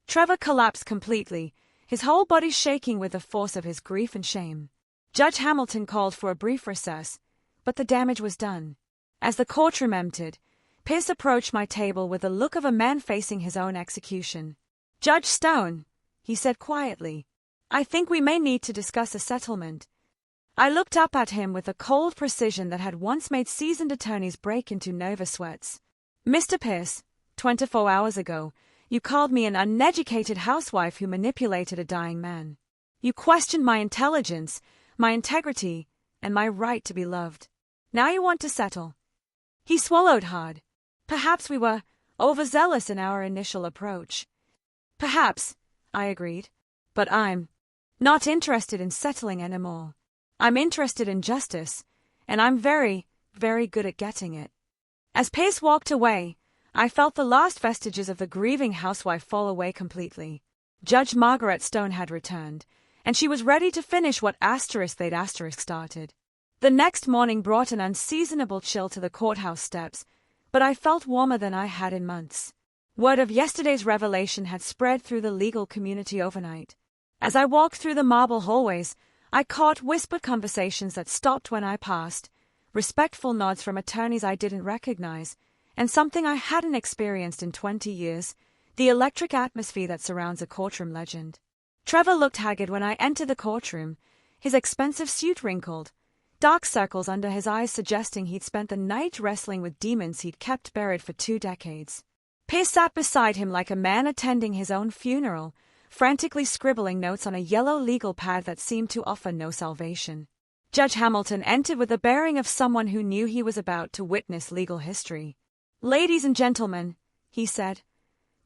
Trevor collapsed completely, his whole body shaking with the force of his grief and shame. Judge Hamilton called for a brief recess, but the damage was done. As the courtroom emptied, Pierce approached my table with the look of a man facing his own execution. "Judge Stone," he said quietly, "I think we may need to discuss a settlement." I looked up at him with a cold precision that had once made seasoned attorneys break into nervous sweats. "Mr. Pierce, 24 hours ago, you called me an uneducated housewife who manipulated a dying man. You questioned my intelligence, my integrity, and my right to be loved. Now you want to settle." He swallowed hard. "Perhaps we were overzealous in our initial approach." "Perhaps," I agreed. "But I'm not interested in settling anymore. I'm interested in justice, and I'm very, very good at getting it." As Pierce walked away, I felt the last vestiges of the grieving housewife fall away completely. Judge Margaret Stone had returned, and she was ready to finish what they'd started. The next morning brought an unseasonable chill to the courthouse steps, but I felt warmer than I had in months. Word of yesterday's revelation had spread through the legal community overnight. As I walked through the marble hallways, I caught whispered conversations that stopped when I passed, respectful nods from attorneys I didn't recognize, and something I hadn't experienced in 20 years, the electric atmosphere that surrounds a courtroom legend. Trevor looked haggard when I entered the courtroom, his expensive suit wrinkled, dark circles under his eyes suggesting he'd spent the night wrestling with demons he'd kept buried for 2 decades. Pierce sat beside him like a man attending his own funeral, frantically scribbling notes on a yellow legal pad that seemed to offer no salvation. Judge Hamilton entered with the bearing of someone who knew he was about to witness legal history. "Ladies and gentlemen," he said,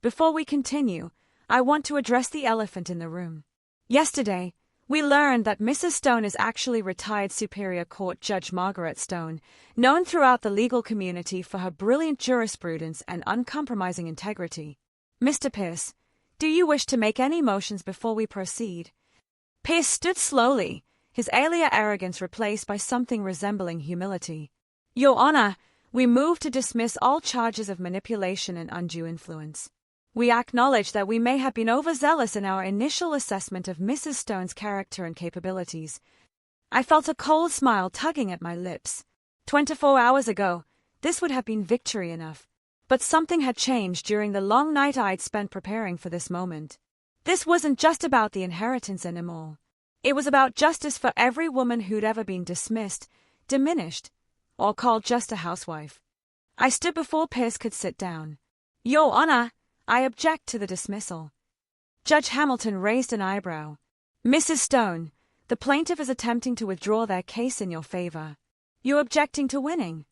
"before we continue, I want to address the elephant in the room. Yesterday, we learned that Mrs. Stone is actually retired Superior Court Judge Margaret Stone, known throughout the legal community for her brilliant jurisprudence and uncompromising integrity. Mr. Pierce, do you wish to make any motions before we proceed?" Pierce stood slowly, his alien arrogance replaced by something resembling humility. "Your Honor, we move to dismiss all charges of manipulation and undue influence. We acknowledge that we may have been overzealous in our initial assessment of Mrs. Stone's character and capabilities." I felt a cold smile tugging at my lips. 24 hours ago, this would have been victory enough. But something had changed during the long night I'd spent preparing for this moment. This wasn't just about the inheritance anymore. It was about justice for every woman who'd ever been dismissed, diminished, or called just a housewife. I stood before Pierce could sit down. "Your Honor, I object to the dismissal." Judge Hamilton raised an eyebrow. "Mrs. Stone, the plaintiff is attempting to withdraw their case in your favor. You're objecting to winning."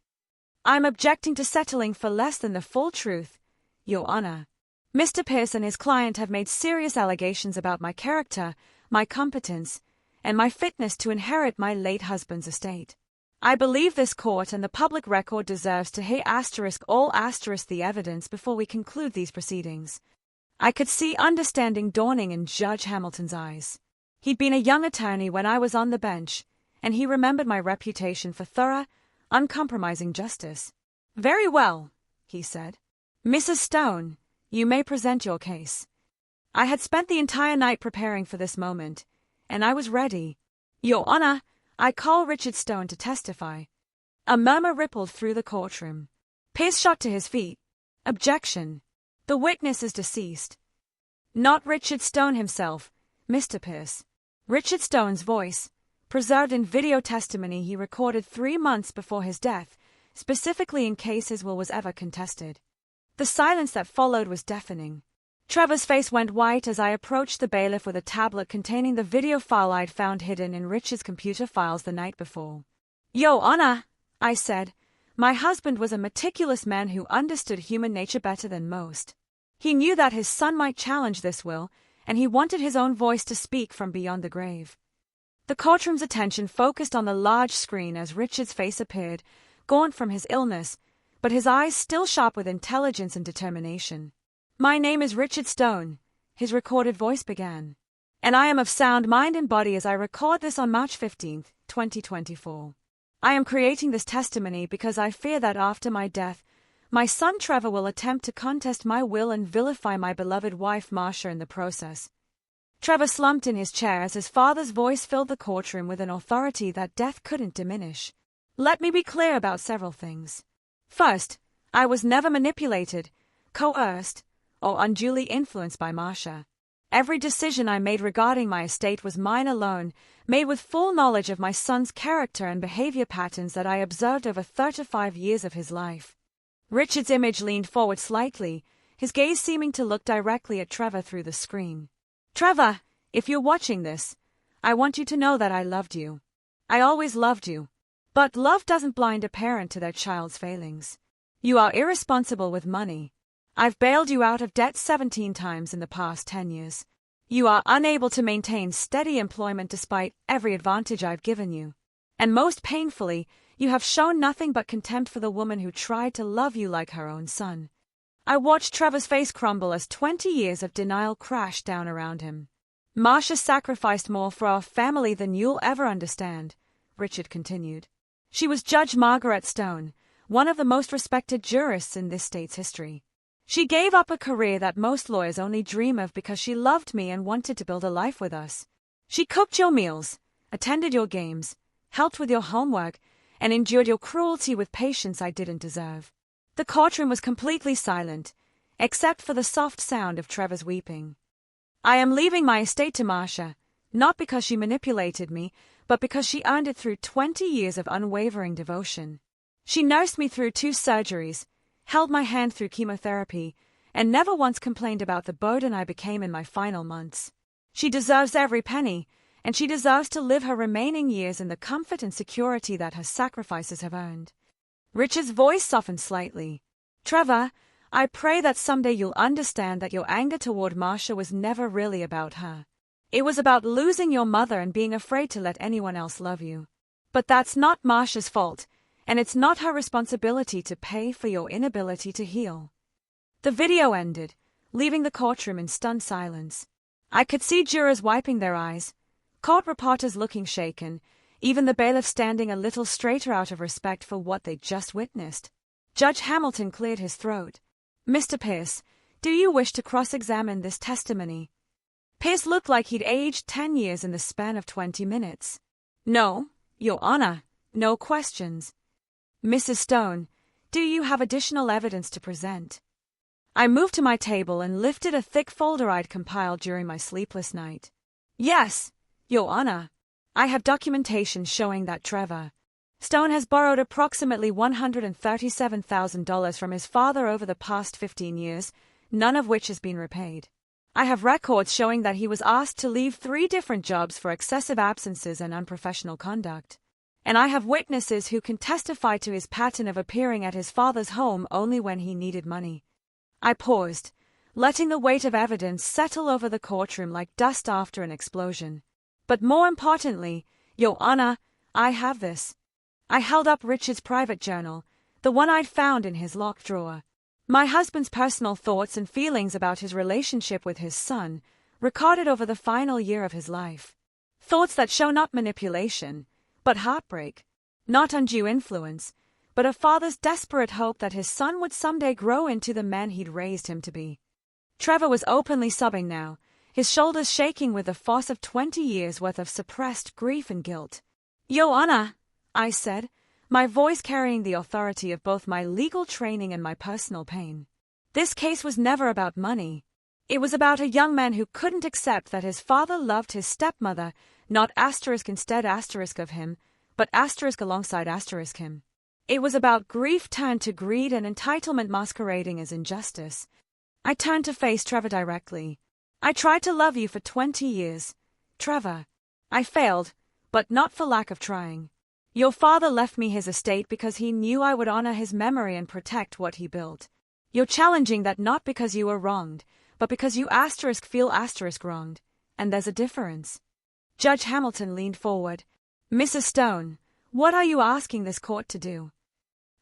"I'm objecting to settling for less than the full truth, Your Honor." Mr. Pierce and his client have made serious allegations about my character, my competence, and my fitness to inherit my late husband's estate. I believe this court and the public record deserves to hear all the evidence before we conclude these proceedings. I could see understanding dawning in Judge Hamilton's eyes. He'd been a young attorney when I was on the bench, and he remembered my reputation for thorough, uncompromising justice. "Very well," he said. "Mrs. Stone, you may present your case." I had spent the entire night preparing for this moment, and I was ready. "Your Honor, I call Richard Stone to testify." A murmur rippled through the courtroom. Pierce shot to his feet. "Objection. The witness is deceased." "Not Richard Stone himself, Mr. Pierce." Richard Stone's voice, preserved in video testimony he recorded 3 months before his death, specifically in case his will was ever contested. The silence that followed was deafening. Trevor's face went white as I approached the bailiff with a tablet containing the video file I'd found hidden in Richard's computer files the night before. "Your Honor," I said, "my husband was a meticulous man who understood human nature better than most. He knew that his son might challenge this will, and he wanted his own voice to speak from beyond the grave." The courtroom's attention focused on the large screen as Richard's face appeared, gaunt from his illness, but his eyes still sharp with intelligence and determination. "My name is Richard Stone," his recorded voice began, "and I am of sound mind and body as I record this on March 15, 2024. I am creating this testimony because I fear that after my death, my son Trevor will attempt to contest my will and vilify my beloved wife Marcia in the process." Trevor slumped in his chair as his father's voice filled the courtroom with an authority that death couldn't diminish. "Let me be clear about several things. First, I was never manipulated, coerced, or unduly influenced by Marcia. Every decision I made regarding my estate was mine alone, made with full knowledge of my son's character and behavior patterns that I observed over 35 years of his life." Richard's image leaned forward slightly, his gaze seeming to look directly at Trevor through the screen. "Trevor, if you're watching this, I want you to know that I loved you. I always loved you. But love doesn't blind a parent to their child's failings. You are irresponsible with money. I've bailed you out of debt 17 times in the past 10 years. You are unable to maintain steady employment despite every advantage I've given you. And most painfully, you have shown nothing but contempt for the woman who tried to love you like her own son." I watched Trevor's face crumble as 20 years of denial crashed down around him. "Marcia sacrificed more for our family than you'll ever understand," Richard continued. "She was Judge Margaret Stone, one of the most respected jurists in this state's history. She gave up a career that most lawyers only dream of because she loved me and wanted to build a life with us. She cooked your meals, attended your games, helped with your homework, and endured your cruelty with patience I didn't deserve." The courtroom was completely silent, except for the soft sound of Trevor's weeping. "I am leaving my estate to Marcia, not because she manipulated me, but because she earned it through 20 years of unwavering devotion. She nursed me through 2 surgeries, held my hand through chemotherapy, and never once complained about the burden I became in my final months. She deserves every penny, and she deserves to live her remaining years in the comfort and security that her sacrifices have earned." Richard's voice softened slightly. "Trevor, I pray that someday you'll understand that your anger toward Marcia was never really about her. It was about losing your mother and being afraid to let anyone else love you. But that's not Marcia's fault, and it's not her responsibility to pay for your inability to heal." The video ended, leaving the courtroom in stunned silence. I could see jurors wiping their eyes, court reporters looking shaken, even the bailiff standing a little straighter out of respect for what they'd just witnessed. Judge Hamilton cleared his throat. "Mr. Pierce, do you wish to cross-examine this testimony?" Pierce looked like he'd aged 10 years in the span of 20 minutes. "No, Your Honor, no questions." "Mrs. Stone, do you have additional evidence to present?" I moved to my table and lifted a thick folder I'd compiled during my sleepless night. "Yes, Your Honor. I have documentation showing that Trevor Stone has borrowed approximately $137,000 from his father over the past 15 years, none of which has been repaid. I have records showing that he was asked to leave 3 different jobs for excessive absences and unprofessional conduct. And I have witnesses who can testify to his pattern of appearing at his father's home only when he needed money." I paused, letting the weight of evidence settle over the courtroom like dust after an explosion. But more importantly, Your Honor, I have this. I held up Richard's private journal, the one I'd found in his locked drawer. My husband's personal thoughts and feelings about his relationship with his son, recorded over the final year of his life. Thoughts that show not manipulation, but heartbreak. Not undue influence, but a father's desperate hope that his son would someday grow into the man he'd raised him to be. Trevor was openly sobbing now, his shoulders shaking with the force of 20 years' worth of suppressed grief and guilt. Your Honor, I said, my voice carrying the authority of both my legal training and my personal pain. This case was never about money. It was about a young man who couldn't accept that his father loved his stepmother, not asterisk instead asterisk of him, but asterisk alongside asterisk him. It was about grief turned to greed and entitlement masquerading as injustice. I turned to face Trevor directly. I tried to love you for 20 years, Trevor. I failed, but not for lack of trying. Your father left me his estate because he knew I would honor his memory and protect what he built. You're challenging that not because you were wronged, but because you asterisk feel asterisk wronged, and there's a difference. Judge Hamilton leaned forward. Mrs. Stone, what are you asking this court to do?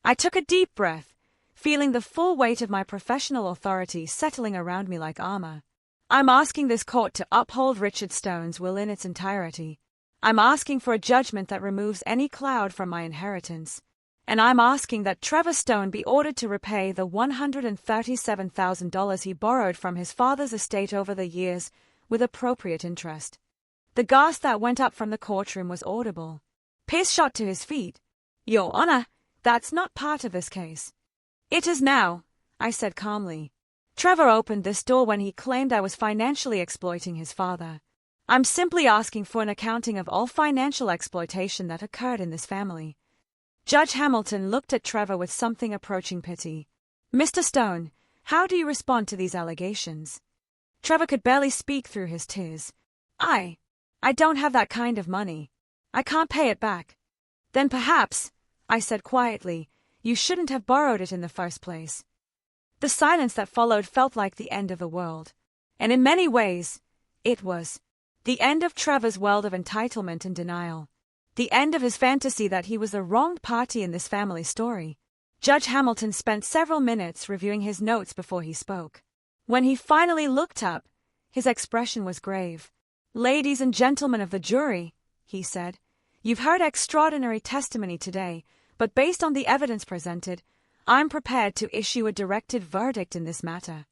I took a deep breath, feeling the full weight of my professional authority settling around me like armor. I'm asking this court to uphold Richard Stone's will in its entirety. I'm asking for a judgment that removes any cloud from my inheritance. And I'm asking that Trevor Stone be ordered to repay the $137,000 he borrowed from his father's estate over the years, with appropriate interest. The gasp that went up from the courtroom was audible. Pierce shot to his feet. Your Honor, that's not part of this case. It is now, I said calmly. Trevor opened this door when he claimed I was financially exploiting his father. I'm simply asking for an accounting of all financial exploitation that occurred in this family. Judge Hamilton looked at Trevor with something approaching pity. Mr. Stone, how do you respond to these allegations? Trevor could barely speak through his tears. I don't have that kind of money. I can't pay it back. Then perhaps, I said quietly, you shouldn't have borrowed it in the first place. The silence that followed felt like the end of the world. And in many ways, it was. The end of Trevor's world of entitlement and denial. The end of his fantasy that he was the wronged party in this family story. Judge Hamilton spent several minutes reviewing his notes before he spoke. When he finally looked up, his expression was grave. Ladies and gentlemen of the jury, he said, you've heard extraordinary testimony today, but based on the evidence presented, I'm prepared to issue a directed verdict in this matter.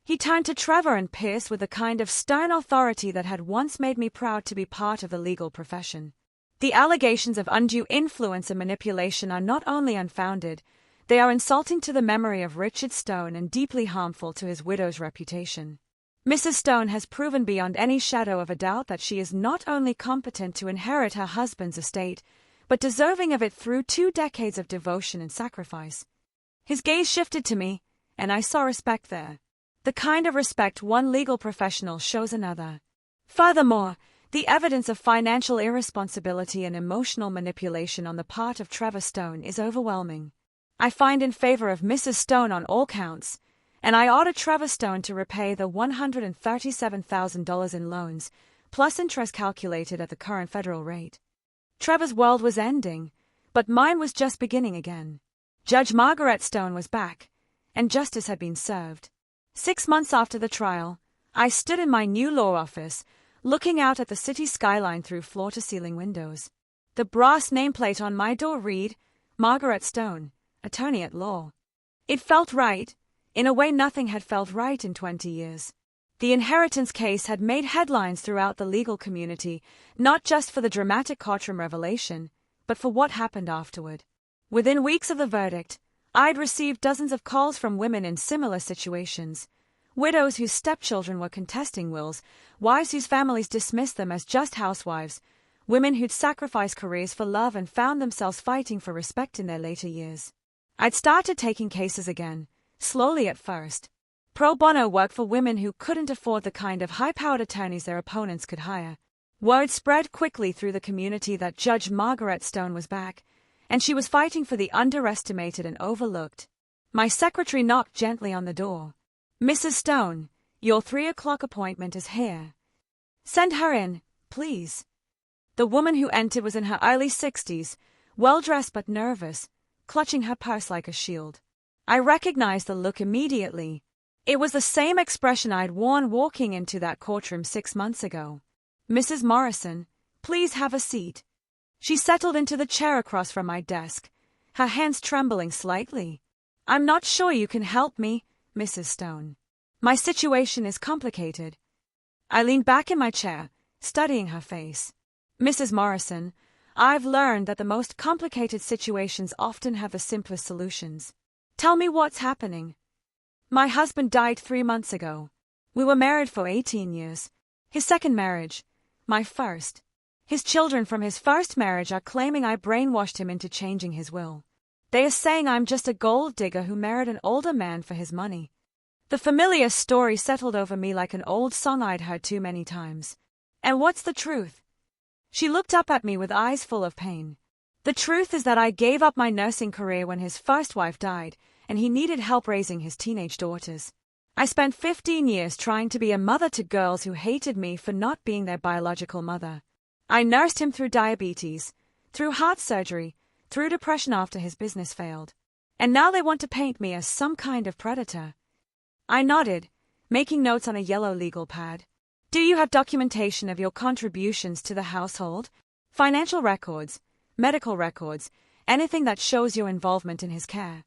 He turned to Trevor and Pierce with a kind of stern authority that had once made me proud to be part of the legal profession. The allegations of undue influence and manipulation are not only unfounded, they are insulting to the memory of Richard Stone and deeply harmful to his widow's reputation. Mrs. Stone has proven beyond any shadow of a doubt that she is not only competent to inherit her husband's estate, but deserving of it through 2 decades of devotion and sacrifice. His gaze shifted to me, and I saw respect there. The kind of respect one legal professional shows another. Furthermore, the evidence of financial irresponsibility and emotional manipulation on the part of Trevor Stone is overwhelming. I find in favor of Mrs. Stone on all counts, and I order Trevor Stone to repay the $137,000 in loans, plus interest calculated at the current federal rate. Trevor's world was ending, but mine was just beginning again. Judge Margaret Stone was back, and justice had been served. 6 months after the trial, I stood in my new law office, looking out at the city skyline through floor-to-ceiling windows. The brass nameplate on my door read, Margaret Stone, Attorney at Law. It felt right, in a way nothing had felt right in 20 years. The inheritance case had made headlines throughout the legal community, not just for the dramatic courtroom revelation, but for what happened afterward. Within weeks of the verdict, I'd received dozens of calls from women in similar situations. Widows whose stepchildren were contesting wills, wives whose families dismissed them as just housewives, women who'd sacrificed careers for love and found themselves fighting for respect in their later years. I'd started taking cases again, slowly at first. Pro bono work for women who couldn't afford the kind of high-powered attorneys their opponents could hire. Word spread quickly through the community that Judge Margaret Stone was back, and she was fighting for the underestimated and overlooked. My secretary knocked gently on the door. Mrs. Stone, your 3 o'clock appointment is here. Send her in, please. The woman who entered was in her early 60s, well-dressed but nervous, clutching her purse like a shield. I recognized the look immediately. It was the same expression I'd worn walking into that courtroom 6 months ago. Mrs. Morrison, please have a seat. She settled into the chair across from my desk, her hands trembling slightly. I'm not sure you can help me, Mrs. Stone. My situation is complicated. I leaned back in my chair, studying her face. Mrs. Morrison, I've learned that the most complicated situations often have the simplest solutions. Tell me what's happening. My husband died 3 months ago. We were married for 18 years. His second marriage, my first. His children from his first marriage are claiming I brainwashed him into changing his will. They are saying I'm just a gold digger who married an older man for his money. The familiar story settled over me like an old song I'd heard too many times. And what's the truth? She looked up at me with eyes full of pain. The truth is that I gave up my nursing career when his first wife died, and he needed help raising his teenage daughters. I spent 15 years trying to be a mother to girls who hated me for not being their biological mother. I nursed him through diabetes, through heart surgery, through depression after his business failed. And now they want to paint me as some kind of predator. I nodded, making notes on a yellow legal pad. Do you have documentation of your contributions to the household? Financial records, medical records, anything that shows your involvement in his care?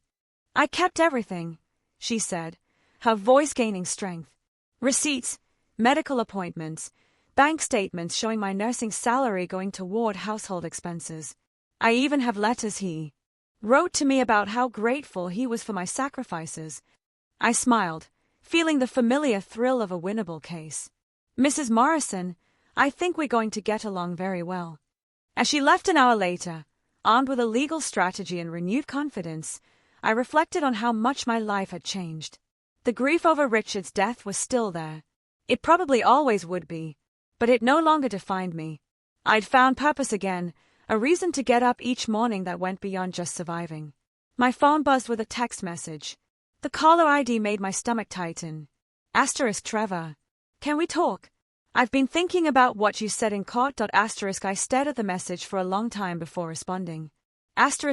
I kept everything, she said, her voice gaining strength. Receipts, medical appointments, bank statements showing my nursing salary going toward household expenses. I even have letters he wrote to me about how grateful he was for my sacrifices. I smiled, feeling the familiar thrill of a winnable case. Mrs. Morrison, I think we're going to get along very well. As she left an hour later, armed with a legal strategy and renewed confidence, I reflected on how much my life had changed. The grief over Richard's death was still there. It probably always would be, but it no longer defined me. I'd found purpose again, a reason to get up each morning that went beyond just surviving. My phone buzzed with a text message. The caller ID made my stomach tighten. Trevor. Can we talk? I've been thinking about what you said in court. I stared at the message for a long time before responding.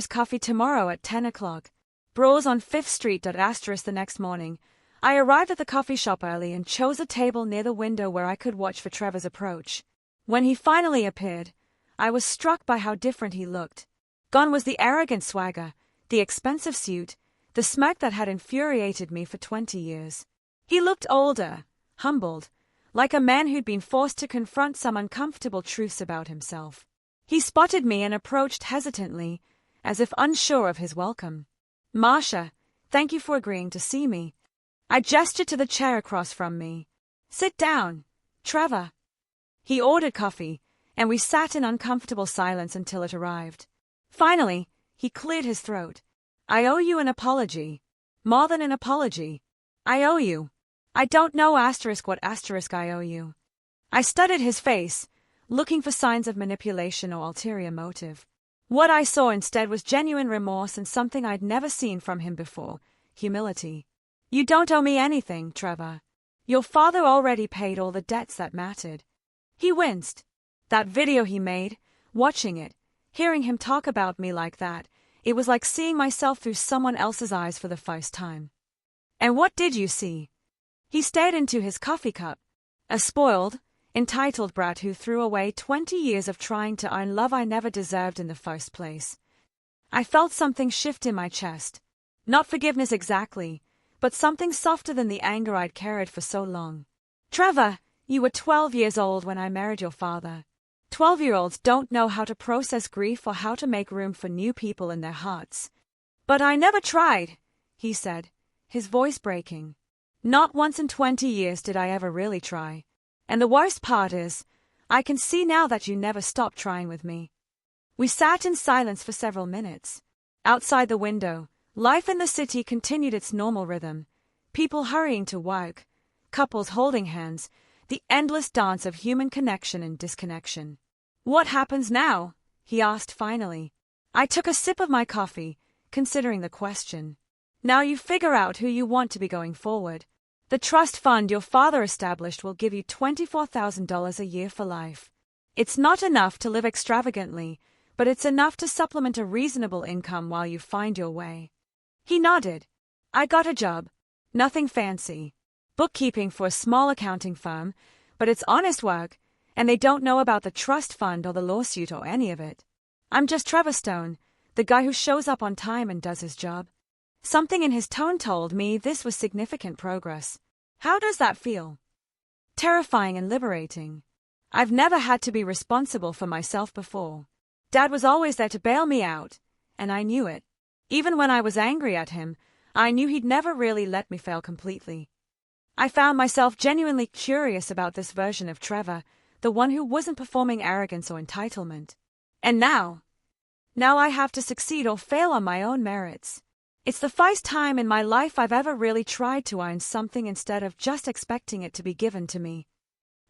Coffee tomorrow at 10 o'clock. Bros on 5th Street. The next morning, I arrived at the coffee shop early and chose a table near the window where I could watch for Trevor's approach. When he finally appeared, I was struck by how different he looked. Gone was the arrogant swagger, the expensive suit, the smirk that had infuriated me for 20 years. He looked older, humbled, like a man who'd been forced to confront some uncomfortable truths about himself. He spotted me and approached hesitantly, as if unsure of his welcome. Marcia, thank you for agreeing to see me. I gestured to the chair across from me. Sit down, Trevor. He ordered coffee, and we sat in uncomfortable silence until it arrived. Finally, he cleared his throat. I owe you an apology. More than an apology. I owe you. I don't know what I owe you. I studied his face, looking for signs of manipulation or ulterior motive. What I saw instead was genuine remorse and something I'd never seen from him before, humility. You don't owe me anything, Trevor. Your father already paid all the debts that mattered. He winced. That video he made, watching it, hearing him talk about me like that, it was like seeing myself through someone else's eyes for the first time. And what did you see? He stared into his coffee cup. A spoiled, entitled brat who threw away 20 years of trying to earn love I never deserved in the first place. I felt something shift in my chest. Not forgiveness exactly, but something softer than the anger I'd carried for so long. Trevor, you were 12 years old when I married your father. 12-year-olds don't know how to process grief or how to make room for new people in their hearts. But I never tried, he said, his voice breaking. Not once in 20 years did I ever really try. And the worst part is, I can see now that you never stopped trying with me. We sat in silence for several minutes. Outside the window, life in the city continued its normal rhythm. People hurrying to work, couples holding hands, the endless dance of human connection and disconnection. What happens now? He asked finally. I took a sip of my coffee, considering the question. Now you figure out who you want to be going forward. The trust fund your father established will give you $24,000 a year for life. It's not enough to live extravagantly, but it's enough to supplement a reasonable income while you find your way." He nodded. I got a job. Nothing fancy. Bookkeeping for a small accounting firm, but it's honest work, and they don't know about the trust fund or the lawsuit or any of it. I'm just Trevor Stone, the guy who shows up on time and does his job. Something in his tone told me this was significant progress. How does that feel? Terrifying and liberating. I've never had to be responsible for myself before. Dad was always there to bail me out, and I knew it. Even when I was angry at him, I knew he'd never really let me fail completely. I found myself genuinely curious about this version of Trevor, the one who wasn't performing arrogance or entitlement. And now I have to succeed or fail on my own merits. It's the first time in my life I've ever really tried to earn something instead of just expecting it to be given to me.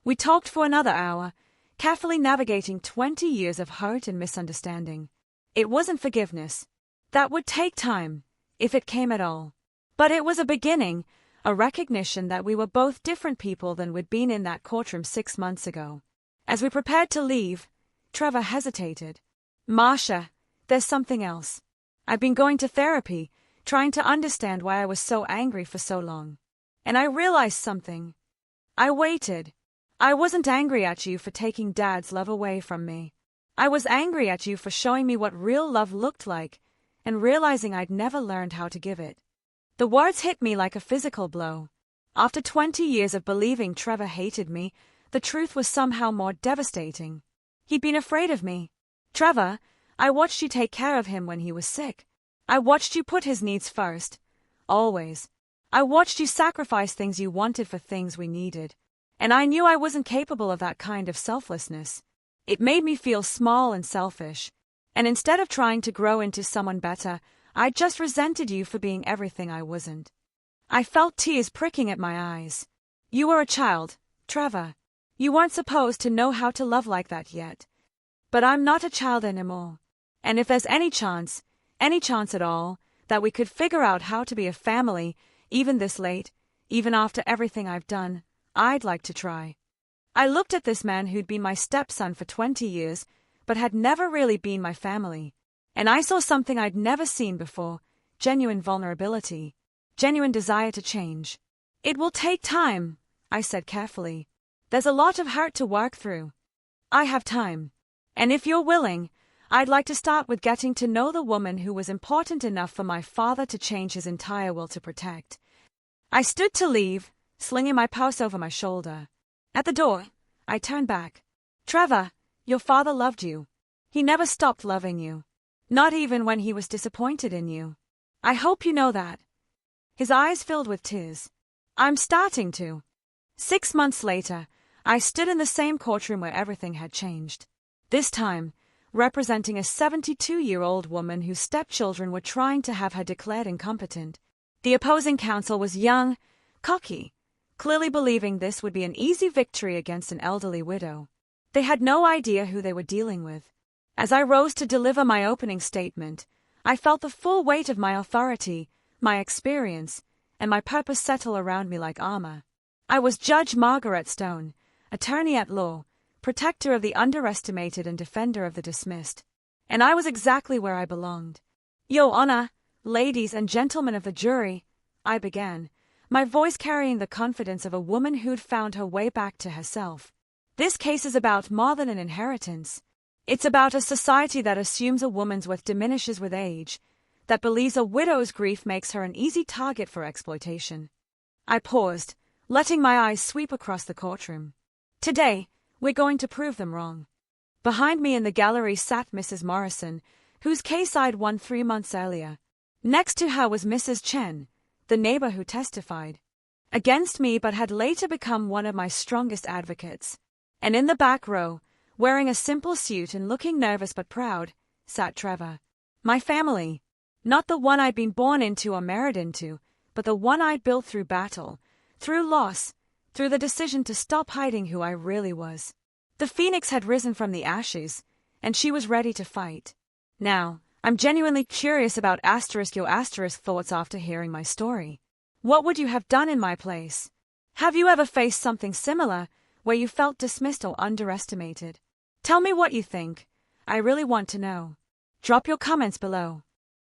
We talked for another hour, carefully navigating 20 years of hurt and misunderstanding. It wasn't forgiveness. That would take time, if it came at all. But it was a beginning, a recognition that we were both different people than we'd been in that courtroom 6 months ago. As we prepared to leave, Trevor hesitated. "Marcia, there's something else. I've been going to therapy, trying to understand why I was so angry for so long. And I realized something. I waited. I wasn't angry at you for taking Dad's love away from me. I was angry at you for showing me what real love looked like, and realizing I'd never learned how to give it." The words hit me like a physical blow. After 20 years of believing Trevor hated me, the truth was somehow more devastating. He'd been afraid of me. "Trevor, I watched you take care of him when he was sick. I watched you put his needs first. Always. I watched you sacrifice things you wanted for things we needed. And I knew I wasn't capable of that kind of selflessness. It made me feel small and selfish. And instead of trying to grow into someone better, I just resented you for being everything I wasn't." I felt tears pricking at my eyes. "You were a child, Trevor. You weren't supposed to know how to love like that yet. But I'm not a child anymore. And if there's any chance at all, that we could figure out how to be a family, even this late, even after everything I've done, I'd like to try." I looked at this man who'd been my stepson for 20 years, but had never really been my family. And I saw something I'd never seen before: genuine vulnerability, genuine desire to change. "It will take time," I said carefully. "There's a lot of hurt to work through. I have time. And if you're willing, I'd like to start with getting to know the woman who was important enough for my father to change his entire will to protect." I stood to leave, slinging my purse over my shoulder. At the door, I turned back. "Trevor, your father loved you. He never stopped loving you. Not even when he was disappointed in you. I hope you know that." His eyes filled with tears. "I'm starting to." 6 months later, I stood in the same courtroom where everything had changed. This time, representing a 72-year-old woman whose stepchildren were trying to have her declared incompetent. The opposing counsel was young, cocky, clearly believing this would be an easy victory against an elderly widow. They had no idea who they were dealing with. As I rose to deliver my opening statement, I felt the full weight of my authority, my experience, and my purpose settle around me like armor. I was Judge Margaret Stone, attorney at law, protector of the underestimated and defender of the dismissed. And I was exactly where I belonged. "Your Honor, ladies and gentlemen of the jury," I began, my voice carrying the confidence of a woman who'd found her way back to herself. "This case is about more than an inheritance. It's about a society that assumes a woman's worth diminishes with age, that believes a widow's grief makes her an easy target for exploitation." I paused, letting my eyes sweep across the courtroom. "Today, we're going to prove them wrong." Behind me in the gallery sat Mrs. Morrison, whose case I'd won 3 months earlier. Next to her was Mrs. Chen, the neighbor who testified against me but had later become one of my strongest advocates. And in the back row, wearing a simple suit and looking nervous but proud, sat Trevor. My family. Not the one I'd been born into or married into, but the one I'd built through battle, through loss, through the decision to stop hiding who I really was. The phoenix had risen from the ashes, and she was ready to fight. Now, I'm genuinely curious about *your* thoughts after hearing my story. What would you have done in my place? Have you ever faced something similar, where you felt dismissed or underestimated? Tell me what you think. I really want to know. Drop your comments below.